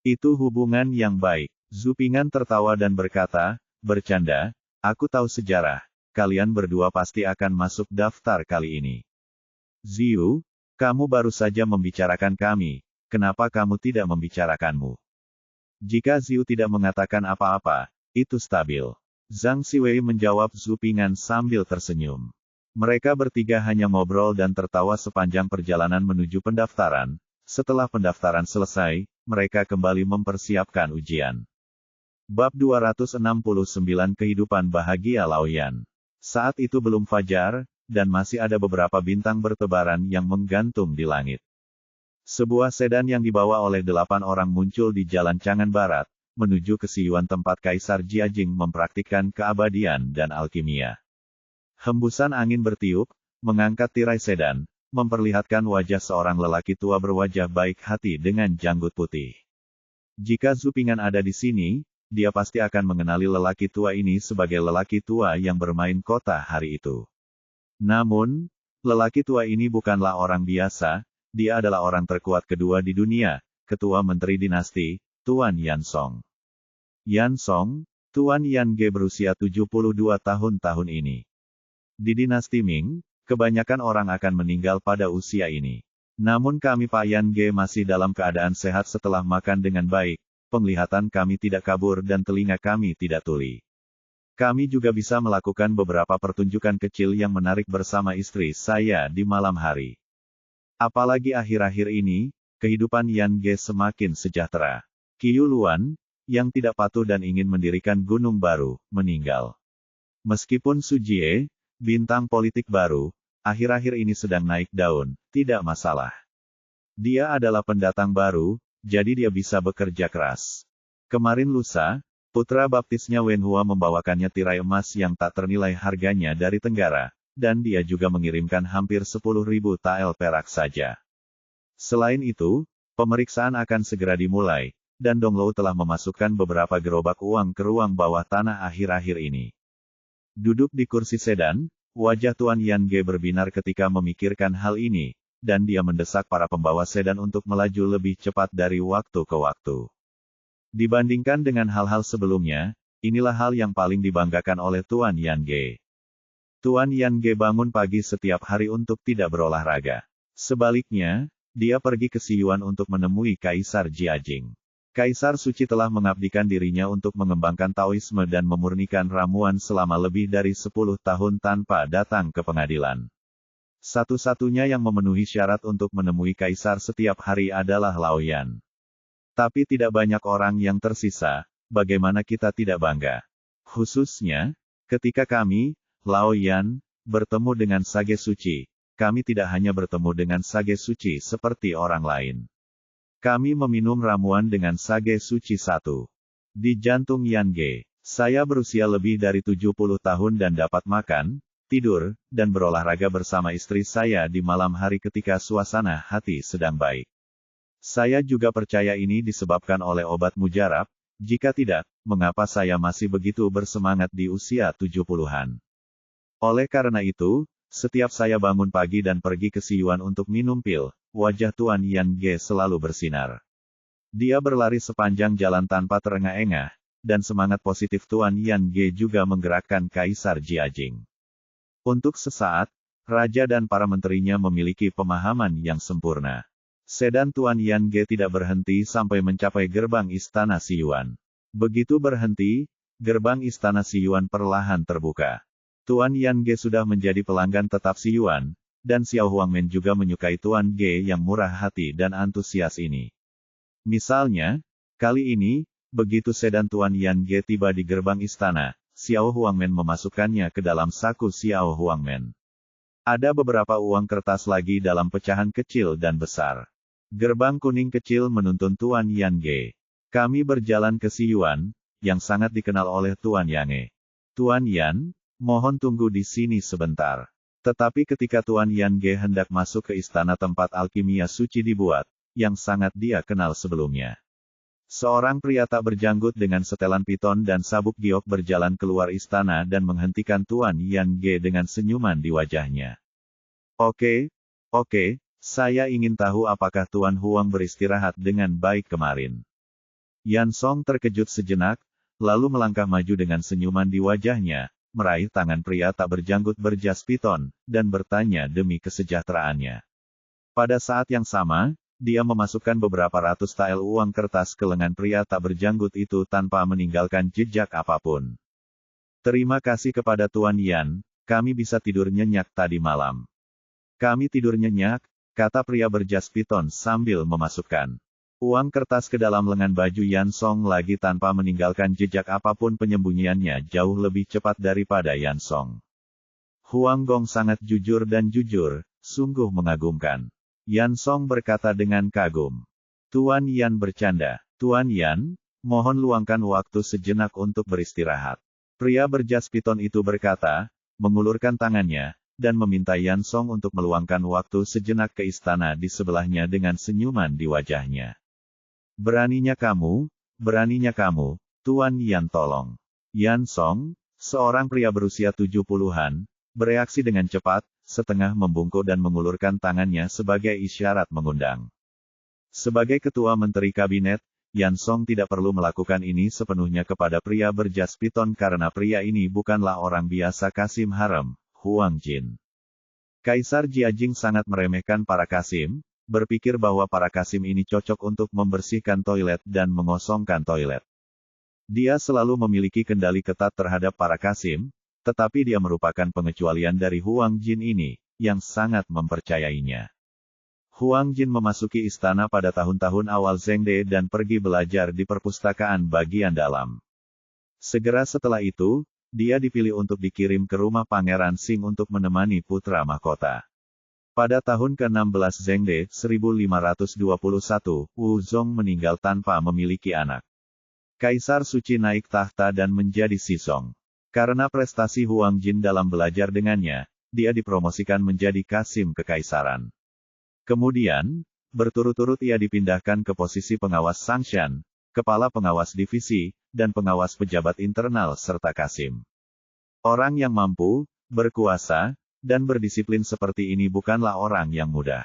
Itu hubungan yang baik. Zhu Ping'an tertawa dan berkata, bercanda, aku tahu sejarah, kalian berdua pasti akan masuk daftar kali ini. Ziu, kamu baru saja membicarakan kami, kenapa kamu tidak membicarakanmu? Jika Ziu tidak mengatakan apa-apa, itu stabil. Zhang Xiwei menjawab Zhu Ping'an sambil tersenyum. Mereka bertiga hanya ngobrol dan tertawa sepanjang perjalanan menuju pendaftaran. Setelah pendaftaran selesai, mereka kembali mempersiapkan ujian. Bab 269 Kehidupan Bahagia Laoyan. Saat itu belum fajar, dan masih ada beberapa bintang bertebaran yang menggantung di langit. Sebuah sedan yang dibawa oleh 8 orang muncul di Jalan Chang'an Barat, menuju ke Siyuan tempat Kaisar Jiajing mempraktikkan keabadian dan alkimia. Hembusan angin bertiup, mengangkat tirai sedan, memperlihatkan wajah seorang lelaki tua berwajah baik hati dengan janggut putih. Jika Zhu Ping'an ada di sini, dia pasti akan mengenali lelaki tua ini sebagai lelaki tua yang bermain kota hari itu. Namun, lelaki tua ini bukanlah orang biasa, dia adalah orang terkuat kedua di dunia, ketua menteri dinasti, Tuan Yan Song. Yan Song, Tuan Yan Ge berusia 72 tahun ini. Di dinasti Ming, kebanyakan orang akan meninggal pada usia ini. Namun kami Pak Yan Ge masih dalam keadaan sehat setelah makan dengan baik, penglihatan kami tidak kabur dan telinga kami tidak tuli. Kami juga bisa melakukan beberapa pertunjukan kecil yang menarik bersama istri saya di malam hari. Apalagi akhir-akhir ini, kehidupan Yan Ge semakin sejahtera. Qiu Luan, yang tidak patuh dan ingin mendirikan gunung baru, meninggal. Meskipun Su Jie, bintang politik baru, akhir-akhir ini sedang naik daun, tidak masalah. Dia adalah pendatang baru, jadi dia bisa bekerja keras. Kemarin lusa, putra baptisnya Wen Hua membawakannya tirai emas yang tak ternilai harganya dari Tenggara, dan dia juga mengirimkan hampir 10.000 tael perak saja. Selain itu, pemeriksaan akan segera dimulai, dan Dong Lou telah memasukkan beberapa gerobak uang ke ruang bawah tanah akhir-akhir ini. Duduk di kursi sedan, wajah Tuan Yan Ge berbinar ketika memikirkan hal ini, dan dia mendesak para pembawa sedan untuk melaju lebih cepat dari waktu ke waktu. Dibandingkan dengan hal-hal sebelumnya, inilah hal yang paling dibanggakan oleh Tuan Yan Ge. Tuan Yan Ge bangun pagi setiap hari untuk tidak berolahraga. Sebaliknya, dia pergi ke Siyuan untuk menemui Kaisar Jiajing. Kaisar Suci telah mengabdikan dirinya untuk mengembangkan Taoisme dan memurnikan ramuan selama lebih dari 10 tahun tanpa datang ke pengadilan. Satu-satunya yang memenuhi syarat untuk menemui Kaisar setiap hari adalah Laoyan. Tapi tidak banyak orang yang tersisa, bagaimana kita tidak bangga? Khususnya, ketika kami, Laoyan, bertemu dengan Sage Suci, kami tidak hanya bertemu dengan Sage Suci seperti orang lain. Kami meminum ramuan dengan Sage Suci 1. Di jantung Yan Ge, saya berusia lebih dari 70 tahun dan dapat makan, tidur, dan berolahraga bersama istri saya di malam hari ketika suasana hati sedang baik. Saya juga percaya ini disebabkan oleh obat mujarab, jika tidak, mengapa saya masih begitu bersemangat di usia 70-an. Oleh karena itu, setiap saya bangun pagi dan pergi ke Siyuan untuk minum pil, wajah Tuan Yan Ge selalu bersinar. Dia berlari sepanjang jalan tanpa terengah-engah, dan semangat positif Tuan Yan Ge juga menggerakkan Kaisar Jiajing. Untuk sesaat, Raja dan para menterinya memiliki pemahaman yang sempurna. Sedan Tuan Yan Ge tidak berhenti sampai mencapai gerbang Istana Siyuan. Begitu berhenti, gerbang Istana Siyuan perlahan terbuka. Tuan Yan Ge sudah menjadi pelanggan tetap Siyuan, dan Xiao Huangmen juga menyukai Tuan Ge yang murah hati dan antusias ini. Misalnya, kali ini, begitu sedan Tuan Yan Ge tiba di gerbang istana, Xiao Huangmen memasukkannya ke dalam saku Xiao Huangmen. Ada beberapa uang kertas lagi dalam pecahan kecil dan besar. Gerbang kuning kecil menuntun Tuan Yan Ge. Kami berjalan ke Si Yuan, yang sangat dikenal oleh Tuan Yange. Tuan Yan, mohon tunggu di sini sebentar. Tetapi ketika Tuan Yan Ge hendak masuk ke istana tempat alkimia suci dibuat, yang sangat dia kenal sebelumnya. Seorang pria tak berjanggut dengan setelan piton dan sabuk giok berjalan keluar istana dan menghentikan Tuan Yan Ge dengan senyuman di wajahnya. Oke, saya ingin tahu apakah Tuan Huang beristirahat dengan baik kemarin. Yan Song terkejut sejenak, lalu melangkah maju dengan senyuman di wajahnya, meraih tangan pria tak berjanggut berjas piton, dan bertanya demi kesejahteraannya. Pada saat yang sama, dia memasukkan beberapa ratus tael uang kertas ke lengan pria tak berjanggut itu tanpa meninggalkan jejak apapun. Terima kasih kepada Tuan Yan, kami bisa tidur nyenyak tadi malam. Kami tidur nyenyak, kata pria berjas piton sambil memasukkan uang kertas ke dalam lengan baju Yan Song lagi tanpa meninggalkan jejak apapun. Penyembunyiannya jauh lebih cepat daripada Yan Song. Huang Gong sangat jujur dan jujur, sungguh mengagumkan. Yan Song berkata dengan kagum. Tuan Yan bercanda. Tuan Yan, mohon luangkan waktu sejenak untuk beristirahat. Pria berjas piton itu berkata, mengulurkan tangannya, dan meminta Yan Song untuk meluangkan waktu sejenak ke istana di sebelahnya dengan senyuman di wajahnya. Beraninya kamu, Tuan Yan tolong. Yan Song, seorang pria berusia 70-an, bereaksi dengan cepat, setengah membungkuk dan mengulurkan tangannya sebagai isyarat mengundang. Sebagai ketua menteri kabinet, Yan Song tidak perlu melakukan ini sepenuhnya kepada pria berjas piton karena pria ini bukanlah orang biasa Kasim Harem, Huang Jin. Kaisar Jiajing sangat meremehkan para Kasim, berpikir bahwa para Kasim ini cocok untuk membersihkan toilet dan mengosongkan toilet. Dia selalu memiliki kendali ketat terhadap para Kasim, tetapi dia merupakan pengecualian dari Huang Jin ini, yang sangat mempercayainya. Huang Jin memasuki istana pada tahun-tahun awal Zhengde dan pergi belajar di perpustakaan bagian dalam. Segera setelah itu, dia dipilih untuk dikirim ke rumah Pangeran Xing untuk menemani putra mahkota. Pada tahun ke-16 Zhengde, 1521, Wu Zong meninggal tanpa memiliki anak. Kaisar Suci naik tahta dan menjadi Xizong. Karena prestasi Huang Jin dalam belajar dengannya, dia dipromosikan menjadi Kasim Kekaisaran. Kemudian, berturut-turut ia dipindahkan ke posisi pengawas Sangshan, kepala pengawas divisi, dan pengawas pejabat internal serta Kasim. Orang yang mampu, berkuasa, dan berdisiplin seperti ini bukanlah orang yang mudah.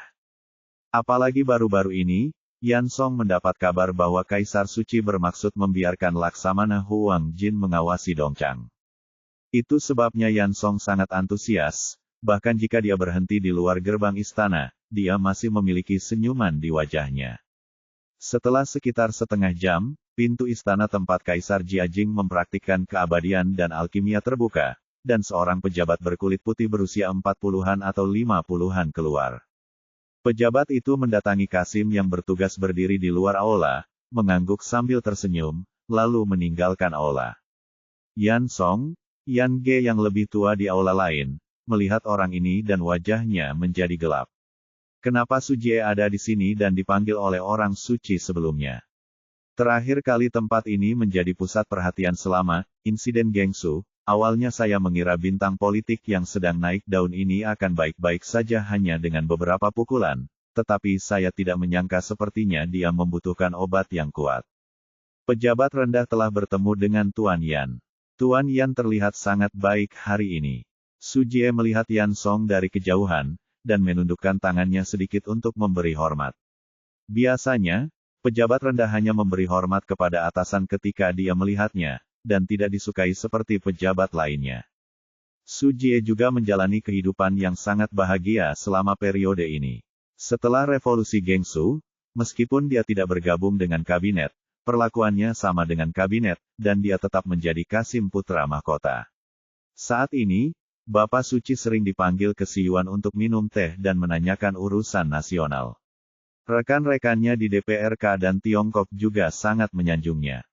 Apalagi baru-baru ini, Yan Song mendapat kabar bahwa Kaisar Suci bermaksud membiarkan Laksamana Huang Jin mengawasi Dongchang. Itu sebabnya Yan Song sangat antusias, bahkan jika dia berhenti di luar gerbang istana, dia masih memiliki senyuman di wajahnya. Setelah sekitar setengah jam, pintu istana tempat Kaisar Jiajing mempraktikkan keabadian dan alkimia terbuka, dan seorang pejabat berkulit putih berusia 40-an atau 50-an keluar. Pejabat itu mendatangi Kasim yang bertugas berdiri di luar aula, mengangguk sambil tersenyum, lalu meninggalkan aula. Yan Song, Yan Ge yang lebih tua di aula lain, melihat orang ini dan wajahnya menjadi gelap. Kenapa Su Jie ada di sini dan dipanggil oleh orang suci sebelumnya? Terakhir kali tempat ini menjadi pusat perhatian selama insiden Gengsu, awalnya saya mengira bintang politik yang sedang naik daun ini akan baik-baik saja hanya dengan beberapa pukulan, tetapi saya tidak menyangka sepertinya dia membutuhkan obat yang kuat. Pejabat rendah telah bertemu dengan Tuan Yan. Tuan Yan terlihat sangat baik hari ini. Su Jie melihat Yan Song dari kejauhan, dan menundukkan tangannya sedikit untuk memberi hormat. Biasanya, pejabat rendah hanya memberi hormat kepada atasan ketika dia melihatnya, dan tidak disukai seperti pejabat lainnya. Su Jie juga menjalani kehidupan yang sangat bahagia selama periode ini. Setelah revolusi Gengsu, meskipun dia tidak bergabung dengan kabinet, perlakuannya sama dengan kabinet, dan dia tetap menjadi Kasim putra mahkota. Saat ini, Bapak Suci sering dipanggil ke Si Yuan untuk minum teh dan menanyakan urusan nasional. Rekan-rekannya di DPRK dan Tiongkok juga sangat menyanjungnya.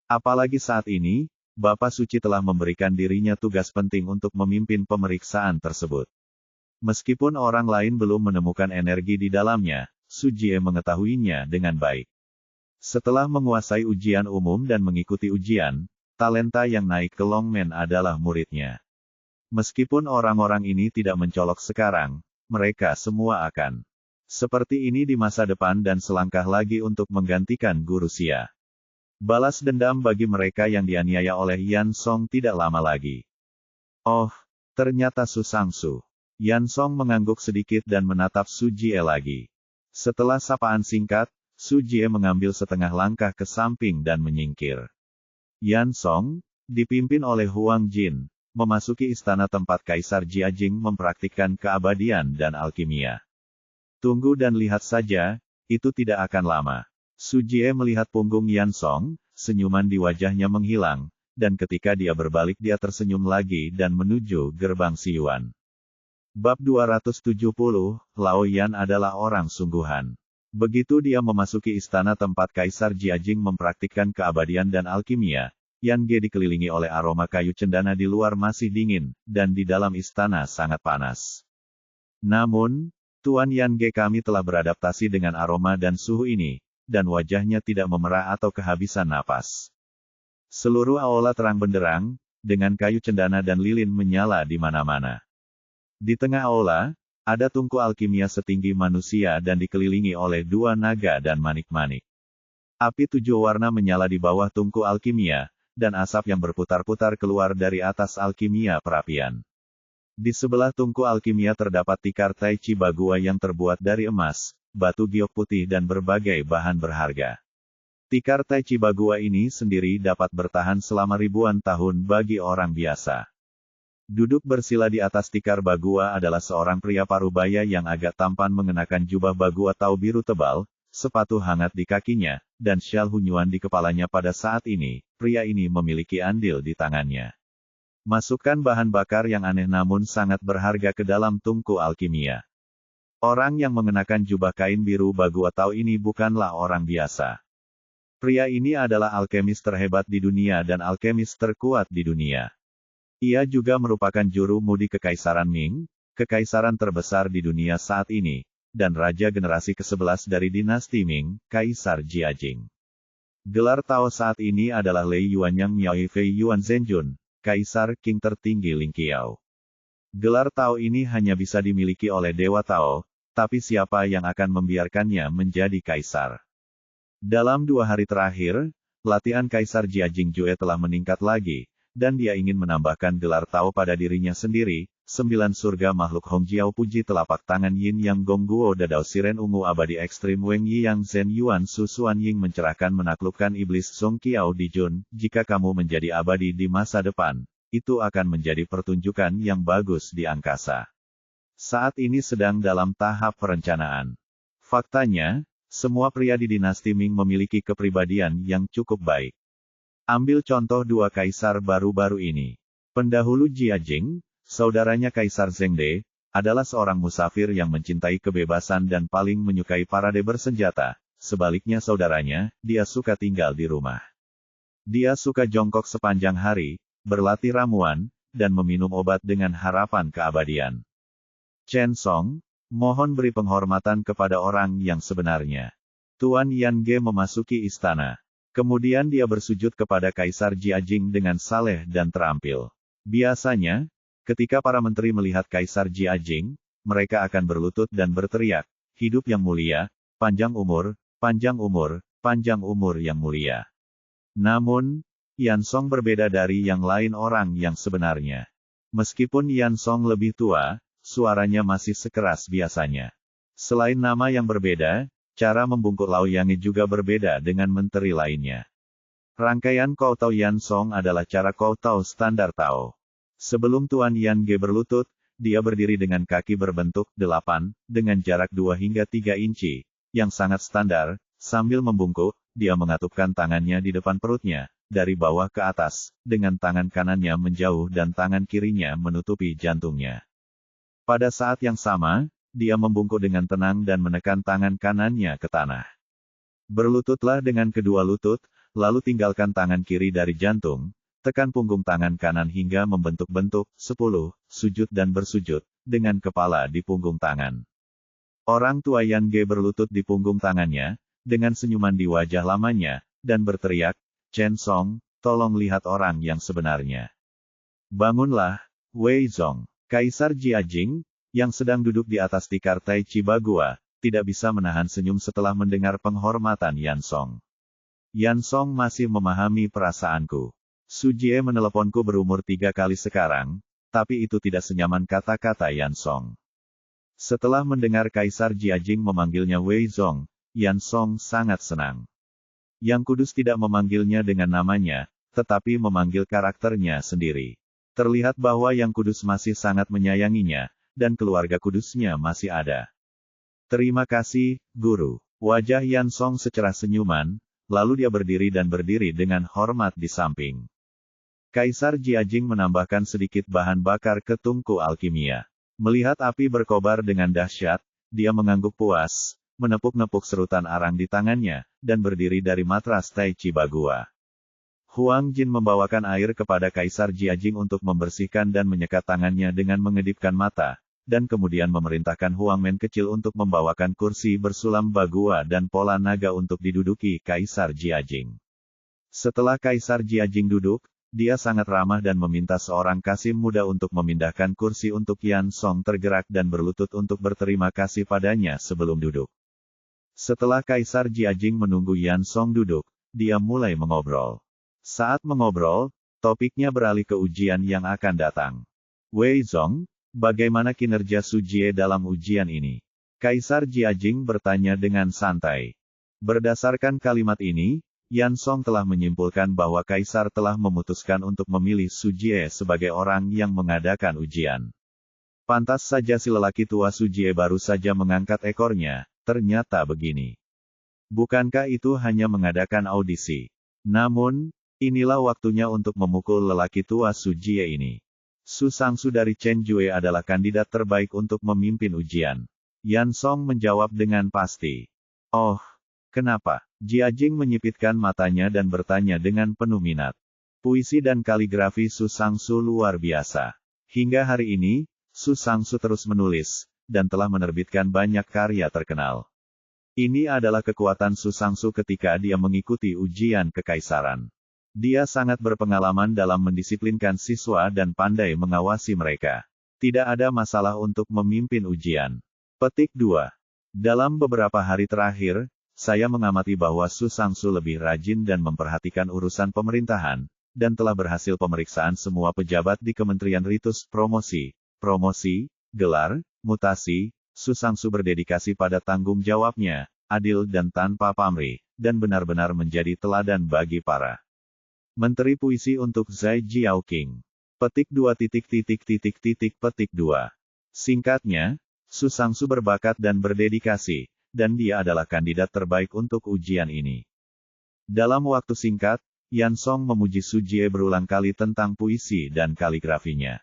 Apalagi saat ini, Bapak Suci telah memberikan dirinya tugas penting untuk memimpin pemeriksaan tersebut. Meskipun orang lain belum menemukan energi di dalamnya, Su Jie mengetahuinya dengan baik. Setelah menguasai ujian umum dan mengikuti ujian, talenta yang naik ke Longmen adalah muridnya. Meskipun orang-orang ini tidak mencolok sekarang, mereka semua akan seperti ini di masa depan dan selangkah lagi untuk menggantikan Guru Xia. Balas dendam bagi mereka yang dianiaya oleh Yan Song tidak lama lagi. Oh, ternyata Su Sangsu. Yan Song mengangguk sedikit dan menatap Su Jie lagi. Setelah sapaan singkat, Su Jie mengambil setengah langkah ke samping dan menyingkir. Yan Song, dipimpin oleh Huang Jin, memasuki istana tempat Kaisar Jiajing mempraktikkan keabadian dan alkimia. Tunggu dan lihat saja, itu tidak akan lama. Su Jie melihat punggung Yan Song, senyuman di wajahnya menghilang, dan ketika dia berbalik dia tersenyum lagi dan menuju gerbang Si Yuan. Bab 270, Lao Yan adalah orang sungguhan. Begitu dia memasuki istana tempat Kaisar Jiajing mempraktikkan keabadian dan alkimia, Yan Ge dikelilingi oleh aroma kayu cendana di luar masih dingin, dan di dalam istana sangat panas. Namun, Tuan Yan Ge kami telah beradaptasi dengan aroma dan suhu ini, dan wajahnya tidak memerah atau kehabisan napas. Seluruh aula terang benderang, dengan kayu cendana dan lilin menyala di mana-mana. Di tengah aula, ada tungku alkimia setinggi manusia dan dikelilingi oleh dua naga dan manik-manik. Api 7 warna menyala di bawah tungku alkimia, dan asap yang berputar-putar keluar dari atas alkimia perapian. Di sebelah tungku alkimia terdapat tikar Tai Chi Bagua yang terbuat dari emas, batu giok putih dan berbagai bahan berharga. Tikar Tai Chi Bagua ini sendiri dapat bertahan selama ribuan tahun bagi orang biasa. Duduk bersila di atas tikar Bagua adalah seorang pria parubaya yang agak tampan mengenakan jubah Bagua Tau biru tebal, sepatu hangat di kakinya, dan syal hunyuan di kepalanya. Pada saat ini, pria ini memiliki andil di tangannya. Masukkan bahan bakar yang aneh namun sangat berharga ke dalam tungku alkimia. Orang yang mengenakan jubah kain biru Bagua Tau ini bukanlah orang biasa. Pria ini adalah alkemis terhebat di dunia dan alkemis terkuat di dunia. Ia juga merupakan juru mudi Kekaisaran Ming, kekaisaran terbesar di dunia saat ini, dan raja generasi ke-11 dari dinasti Ming, Kaisar Jiajing. Gelar Tao saat ini adalah Lei Yuanyang Miao Fei Yuan Zhenjun, Kaisar King tertinggi Ling Qiao. Gelar Tao ini hanya bisa dimiliki oleh Dewa Tao, tapi siapa yang akan membiarkannya menjadi kaisar? Dalam 2 hari terakhir, latihan Kaisar Jiajing Jue telah meningkat lagi, dan dia ingin menambahkan gelar Tao pada dirinya sendiri. 9 surga makhluk Hongjiao puji telapak tangan Yin Yang Gong Guo Dadao Siren Ungu Abadi Ekstrim Weng Yi Yang Zen Yuan Su Suan Ying mencerahkan menaklukkan iblis Song Qiao Di Jun. Jika kamu menjadi abadi di masa depan, itu akan menjadi pertunjukan yang bagus di angkasa. Saat ini sedang dalam tahap perencanaan. Faktanya, semua pria di dinasti Ming memiliki kepribadian yang cukup baik. Ambil contoh 2 kaisar baru-baru ini. Pendahulu Jiajing, saudaranya Kaisar Zhengde, adalah seorang musafir yang mencintai kebebasan dan paling menyukai parade bersenjata. Sebaliknya saudaranya, dia suka tinggal di rumah. Dia suka jongkok sepanjang hari, berlatih ramuan, dan meminum obat dengan harapan keabadian. Chen Song, mohon beri penghormatan kepada orang yang sebenarnya. Tuan Yan Ge memasuki istana. Kemudian dia bersujud kepada Kaisar Jiajing dengan saleh dan terampil. Biasanya, ketika para menteri melihat Kaisar Jiajing, mereka akan berlutut dan berteriak, "Hidup yang mulia, panjang umur, panjang umur, panjang umur yang mulia." Namun, Yan Song berbeda dari yang lain orang yang sebenarnya. Meskipun Yan Song lebih tua, suaranya masih sekeras biasanya. Selain nama yang berbeda, cara membungkuk Lao Yangi juga berbeda dengan menteri lainnya. Rangkaian Koutao Yan Song adalah cara Koutao standar Tao. Sebelum Tuan Yan Ge berlutut, dia berdiri dengan kaki berbentuk 8, dengan jarak 2 hingga 3 inci, yang sangat standar. Sambil membungkuk, dia mengatupkan tangannya di depan perutnya, dari bawah ke atas, dengan tangan kanannya menjauh dan tangan kirinya menutupi jantungnya. Pada saat yang sama, dia membungkuk dengan tenang dan menekan tangan kanannya ke tanah. Berlututlah dengan kedua lutut, lalu tinggalkan tangan kiri dari jantung, tekan punggung tangan kanan hingga membentuk bentuk 10, sujud dan bersujud, dengan kepala di punggung tangan. Orang tua Yan Ge berlutut di punggung tangannya, dengan senyuman di wajah lamanya, dan berteriak, "Chen Song, tolong lihat orang yang sebenarnya." "Bangunlah, Wei Zong." Kaisar Jiajing, yang sedang duduk di atas tikar Tai Chi Bagua, tidak bisa menahan senyum setelah mendengar penghormatan Yan Song. "Yan Song masih memahami perasaanku. Su Jie meneleponku berumur 3 kali sekarang, tapi itu tidak senyaman kata-kata Yan Song." Setelah mendengar Kaisar Jiajing memanggilnya Wei Zong, Yan Song sangat senang. Yang Kudus tidak memanggilnya dengan namanya, tetapi memanggil karakternya sendiri. Terlihat bahwa Yang Kudus masih sangat menyayanginya, dan keluarga kudusnya masih ada. "Terima kasih, Guru." Wajah Yan Song secerah senyuman, lalu dia berdiri dan berdiri dengan hormat di samping. Kaisar Jiajing menambahkan sedikit bahan bakar ke tungku alkimia. Melihat api berkobar dengan dahsyat, dia mengangguk puas, menepuk-nepuk serutan arang di tangannya, dan berdiri dari matras Tai Chi Bagua. Huang Jin membawakan air kepada Kaisar Jiajing untuk membersihkan dan menyekat tangannya dengan mengedipkan mata, dan kemudian memerintahkan Huang Men kecil untuk membawakan kursi bersulam bagua dan pola naga untuk diduduki Kaisar Jiajing. Setelah Kaisar Jiajing duduk, dia sangat ramah dan meminta seorang kasim muda untuk memindahkan kursi untuk Yan Song tergerak dan berlutut untuk berterima kasih padanya sebelum duduk. Setelah Kaisar Jiajing menunggu Yan Song duduk, dia mulai mengobrol. Saat mengobrol, topiknya beralih ke ujian yang akan datang. "Wei Zong, bagaimana kinerja Su Jie dalam ujian ini?" Kaisar Jiajing bertanya dengan santai. Berdasarkan kalimat ini, Yan Song telah menyimpulkan bahwa Kaisar telah memutuskan untuk memilih Su Jie sebagai orang yang mengadakan ujian. Pantas saja si lelaki tua Su Jie baru saja mengangkat ekornya, ternyata begini. Bukankah itu hanya mengadakan audisi? Namun, inilah waktunya untuk memukul lelaki tua Su Jie ini. Su Sangsu dari Chen Jue adalah kandidat terbaik untuk memimpin ujian. Yan Song menjawab dengan pasti. "Oh, kenapa?" Jiajing menyipitkan matanya dan bertanya dengan penuh minat. Puisi dan kaligrafi Su Sangsu luar biasa. Hingga hari ini, Su Sangsu terus menulis, dan telah menerbitkan banyak karya terkenal. Ini adalah kekuatan Su Sangsu ketika dia mengikuti ujian kekaisaran. Dia sangat berpengalaman dalam mendisiplinkan siswa dan pandai mengawasi mereka. Tidak ada masalah untuk memimpin ujian. Petik 2. Dalam beberapa hari terakhir, saya mengamati bahwa Su Sangsu lebih rajin dan memperhatikan urusan pemerintahan, dan telah berhasil pemeriksaan semua pejabat di Kementerian Ritus Promosi, Gelar, Mutasi. Su Sangsu berdedikasi pada tanggung jawabnya, adil dan tanpa pamrih, dan benar-benar menjadi teladan bagi para menteri puisi untuk Zai Jiaoqing. Petik 2. Petik 2. Singkatnya, Su Sangsu berbakat dan berdedikasi, dan dia adalah kandidat terbaik untuk ujian ini. Dalam waktu singkat, Yan Song memuji Su Jie berulang kali tentang puisi dan kaligrafinya.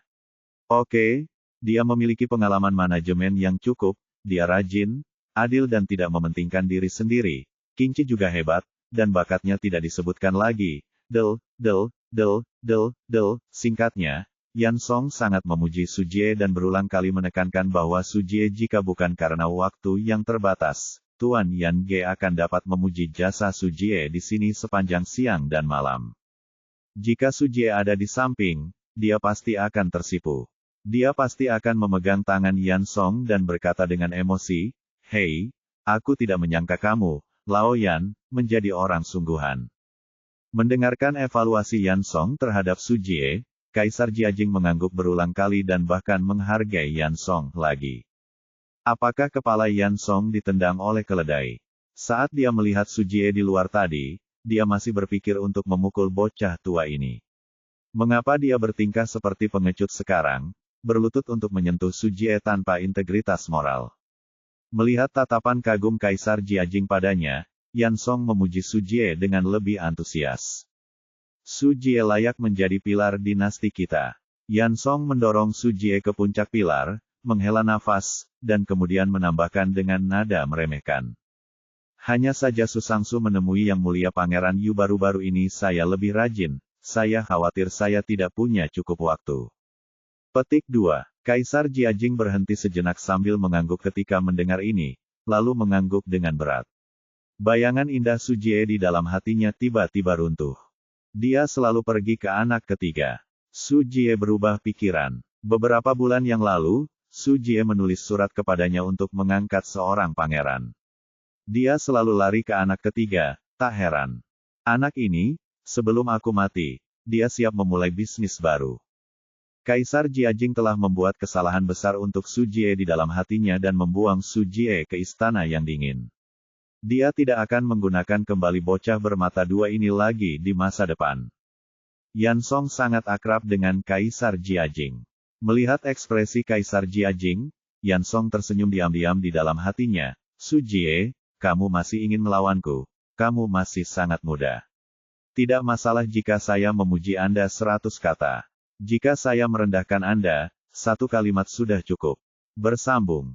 Oke, dia memiliki pengalaman manajemen yang cukup, dia rajin, adil dan tidak mementingkan diri sendiri. Qingqi juga hebat, dan bakatnya tidak disebutkan lagi. Singkatnya, Yan Song sangat memuji Su Jie dan berulang kali menekankan bahwa Su Jie jika bukan karena waktu yang terbatas, Tuan Yan Ge akan dapat memuji jasa Su Jie di sini sepanjang siang dan malam. Jika Su Jie ada di samping, dia pasti akan tersipu. Dia pasti akan memegang tangan Yan Song dan berkata dengan emosi, "Hei, aku tidak menyangka kamu, Lao Yan, menjadi orang sungguhan." Mendengarkan evaluasi Yan Song terhadap Su Jie, Kaisar Jiajing mengangguk berulang kali dan bahkan menghargai Yan Song lagi. Apakah kepala Yan Song ditendang oleh keledai? Saat dia melihat Su Jie di luar tadi, dia masih berpikir untuk memukul bocah tua ini. Mengapa dia bertingkah seperti pengecut sekarang, berlutut untuk menyentuh Su Jie tanpa integritas moral? Melihat tatapan kagum Kaisar Jiajing padanya, Yan Song memuji Su Jie dengan lebih antusias. Su Jie layak menjadi pilar dinasti kita. Yan Song mendorong Su Jie ke puncak pilar, menghela nafas, dan kemudian menambahkan dengan nada meremehkan. Hanya saja Su Sangsu menemui Yang Mulia Pangeran Yu baru-baru ini saya lebih rajin, saya khawatir saya tidak punya cukup waktu. Petik 2. Kaisar Jiajing berhenti sejenak sambil mengangguk ketika mendengar ini, lalu mengangguk dengan berat. Bayangan indah Su Jie di dalam hatinya tiba-tiba runtuh. Dia selalu pergi ke anak ketiga. Su Jie berubah pikiran. Beberapa bulan yang lalu, Su Jie menulis surat kepadanya untuk mengangkat seorang pangeran. Dia selalu lari ke anak ketiga, tak heran. Anak ini, sebelum aku mati, dia siap memulai bisnis baru. Kaisar Jiajing telah membuat kesalahan besar untuk Su Jie di dalam hatinya dan membuang Su Jie ke istana yang dingin. Dia tidak akan menggunakan kembali bocah bermata dua ini lagi di masa depan. Yan Song sangat akrab dengan Kaisar Jiajing. Melihat ekspresi Kaisar Jiajing, Yan Song tersenyum diam-diam di dalam hatinya. Su Jie, kamu masih ingin melawanku. Kamu masih sangat muda. Tidak masalah jika saya memuji Anda 100 kata. Jika saya merendahkan Anda, 1 kalimat sudah cukup. Bersambung.